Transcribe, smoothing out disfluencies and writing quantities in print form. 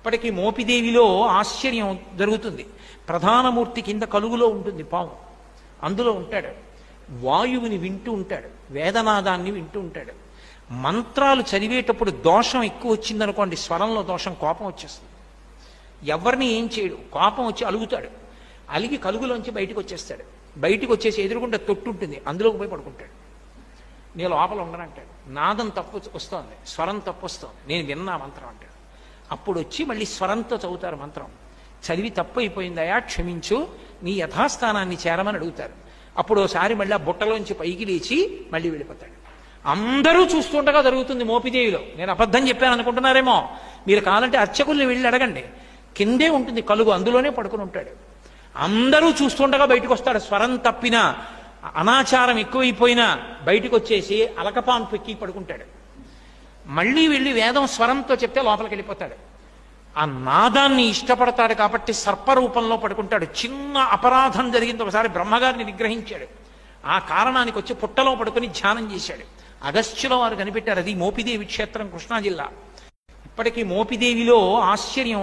ఇప్పటికీ మోపిదేవిలో ఆశ్చర్యం జరుగుతుంది. ప్రధానమూర్తి కింద కలుగులో ఉంటుంది పాము, అందులో ఉంటాడు. వాయువుని వింటూ ఉంటాడు, వేదనాదాన్ని వింటూ ఉంటాడు. మంత్రాలు చదివేటప్పుడు దోషం ఎక్కువ వచ్చిందనుకోండి, స్వరంలో దోషం, కోపం వచ్చేస్తుంది. ఎవరిని ఏం చేయడు, కోపం వచ్చి అలుగుతాడు. అలిగి కలుగులోంచి బయటకు వచ్చేస్తాడు. బయటకు వచ్చేసి ఎదురుకుంటే తొట్టు ఉంటుంది, అందులోకి పోయి పడుకుంటాడు. నేను లోపల ఉండనంటాడు. నాదం తప్పు వస్తోంది, స్వరం తప్పు వస్తోంది, నేను విన్నా మంత్రం అంటాడు. అప్పుడు వచ్చి మళ్ళీ స్వరంతో చదువుతారు మంత్రం. చదివి తప్పు అయిపోయిందయా, క్షమించు, నీ యథాస్థానాన్ని చేరమని అడుగుతారు. అప్పుడు ఒకసారి మళ్ళీ ఆ బుట్టలోంచి పైకి లేచి మళ్ళీ వెళ్ళిపోతాడు. అందరూ చూస్తుండగా జరుగుతుంది మోపిదేవిలో. నేను అబద్ధం చెప్పాను అనుకుంటున్నారేమో, మీరు కావాలంటే అర్చకుల్ని వెళ్ళి అడగండి. కిందే ఉంటుంది కలుగు, అందులోనే పడుకుని ఉంటాడు. అందరూ చూస్తుండగా బయటకు వస్తాడు. స్వరం తప్పినా, అనాచారం ఎక్కువైపోయినా బయటకు వచ్చేసి అలకపాన్ పెక్కి పడుకుంటాడు. మళ్ళీ వెళ్ళి వేదం స్వరంతో చెప్తే లోపలికి వెళ్ళిపోతాడు. ఆ నాదాన్ని ఇష్టపడతాడు కాబట్టి సర్పరూపంలో పడుకుంటాడు. చిన్న అపరాధం జరిగింది, ఒకసారి బ్రహ్మగారిని నిగ్రహించాడు. ఆ కారణానికి వచ్చి పుట్టలో పడుకొని ధ్యానం చేశాడు. అగస్త్యుల వారు కనిపెట్టారు. అది మోపిదేవి క్షేత్రం, కృష్ణా జిల్లా. ఇప్పటికీ మోపిదేవిలో ఆశ్చర్యం